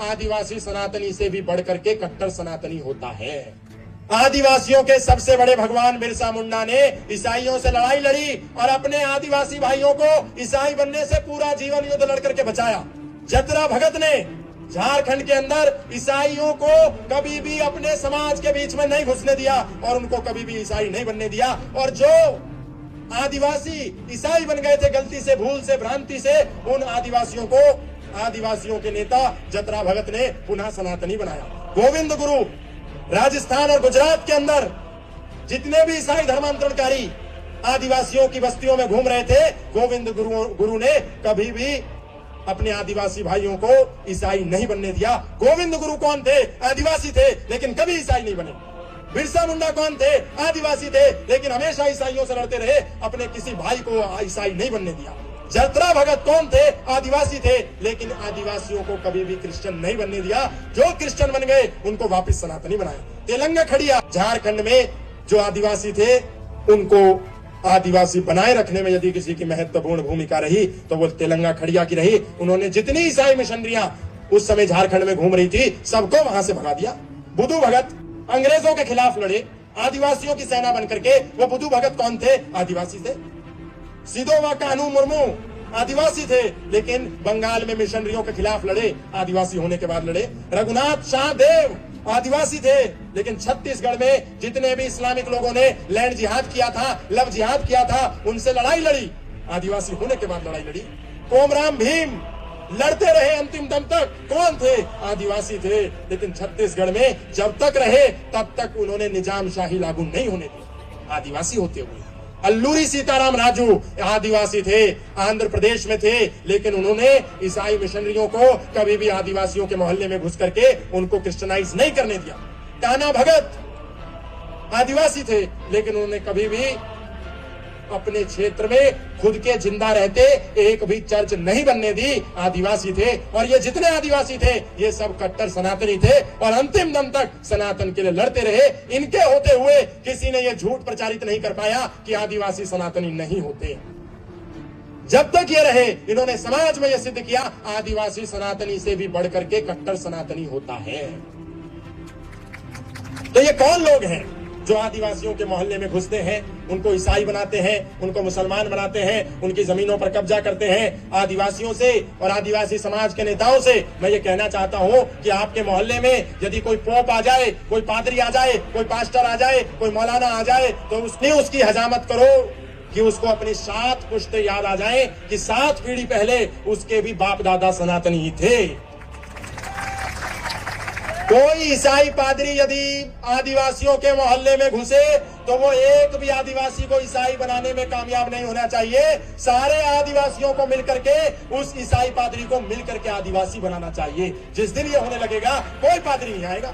आदिवासी सनातनी से भी बढ़ करके कट्टर सनातनी होता है। आदिवासियों के सबसे बड़े भगवान बिरसा मुंडा ने ईसाइयों से लड़ाई लड़ी और अपने आदिवासी भाइयों को ईसाई बनने से पूरा जीवन युद्ध लड़ करके बचाया। जतरा भगत ने झारखंड के अंदर ईसाइयों को कभी भी अपने समाज के बीच में नहीं घुसने दिया और उनको कभी भी ईसाई नहीं बनने दिया। और जो आदिवासी ईसाई बन गए थे गलती से, भूल से, भ्रांति से, उन आदिवासियों को आदिवासियों के नेता जतरा भगत ने पुनः सनातनी बनाया। गोविंद गुरु राजस्थान और गुजरात के अंदर जितने भी ईसाई धर्मांतरणकारी आदिवासियों की बस्तियों में घूम रहे थे, गोविंद गुरु ने कभी भी अपने आदिवासी भाइयों को ईसाई नहीं बनने दिया। गोविंद गुरु कौन थे? आदिवासी थे, लेकिन कभी ईसाई नहीं बने। बिरसा मुंडा कौन थे? आदिवासी थे, लेकिन हमेशा ईसाइयों से लड़ते रहे, अपने किसी भाई को ईसाई नहीं बनने दिया। जतरा भगत कौन थे? आदिवासी थे, लेकिन आदिवासियों को कभी भी क्रिश्चियन नहीं बनने दिया। जो क्रिश्चियन बन गए उनको वापस सनातनी बनाया। तेलंगा खड़िया झारखंड में जो आदिवासी थे उनको आदिवासी बनाए रखने में यदि किसी की महत्वपूर्ण भूमिका रही तो वो तेलंगा खड़िया की रही। उन्होंने जितनी ईसाई मिशनरियां उस समय झारखंड में घूम रही थी सबको वहां से भगा दिया। बुद्धू भगत अंग्रेजों के खिलाफ लड़े, आदिवासियों की सेना बनकर के। वो बुद्धू भगत कौन थे? आदिवासी थे। सिदोवा कानू मुर्मू आदिवासी थे, लेकिन बंगाल में मिशनरियों के खिलाफ लड़े, आदिवासी होने के बाद लड़े। रघुनाथ शाहदेव आदिवासी थे, लेकिन छत्तीसगढ़ में जितने भी इस्लामिक लोगों ने लैंड जिहाद किया था, लव जिहाद किया था, उनसे लड़ाई लड़ी, आदिवासी होने के बाद लड़ाई लड़ी। कोमराम भीम लड़ते रहे अंतिम दम तक। कौन थे? आदिवासी थे, लेकिन छत्तीसगढ़ में जब तक रहे तब तक उन्होंने निजाम शाही लागू नहीं होने दी, आदिवासी होते हुए। अल्लूरी सीताराम राजू आदिवासी थे, आंध्र प्रदेश में थे, लेकिन उन्होंने ईसाई मिशनरियों को कभी भी आदिवासियों के मोहल्ले में घुस करके उनको क्रिश्चियनाइज नहीं करने दिया। टाना भगत आदिवासी थे, लेकिन उन्होंने कभी भी अपने क्षेत्र में खुद के जिंदा रहते एक भी चर्च नहीं बनने दी, आदिवासी थे। और ये जितने आदिवासी थे ये सब कट्टर सनातनी थे और अंतिम दम तक सनातन के लिए लड़ते रहे। इनके होते हुए किसी ने ये झूठ प्रचारित नहीं कर पाया कि आदिवासी सनातनी नहीं होते। जब तक ये रहे इन्होंने समाज में ये सिद्ध किया आदिवासी सनातनी से भी बढ़ करके कट्टर सनातनी होता है। तो ये कौन लोग हैं जो आदिवासियों के मोहल्ले में घुसते हैं, उनको ईसाई बनाते हैं, उनको मुसलमान बनाते हैं, उनकी जमीनों पर कब्जा करते हैं? आदिवासियों से और आदिवासी समाज के नेताओं से मैं ये कहना चाहता हूं कि आपके मोहल्ले में यदि कोई पोप आ जाए, कोई पादरी आ जाए, कोई पास्टर आ जाए, कोई मौलाना आ जाए, तो उसकी हजामत करो कि उसको अपनी 7 पुश्ते याद आ जाए कि 7 पीढ़ी पहले उसके भी बाप दादा सनातनी ही थे। कोई ईसाई पादरी यदि आदिवासियों के मोहल्ले में घुसे तो वो एक भी आदिवासी को ईसाई बनाने में कामयाब नहीं होना चाहिए। सारे आदिवासियों को मिलकर के उस ईसाई पादरी को मिलकर के आदिवासी बनाना चाहिए। जिस दिन ये होने लगेगा कोई पादरी नहीं आएगा।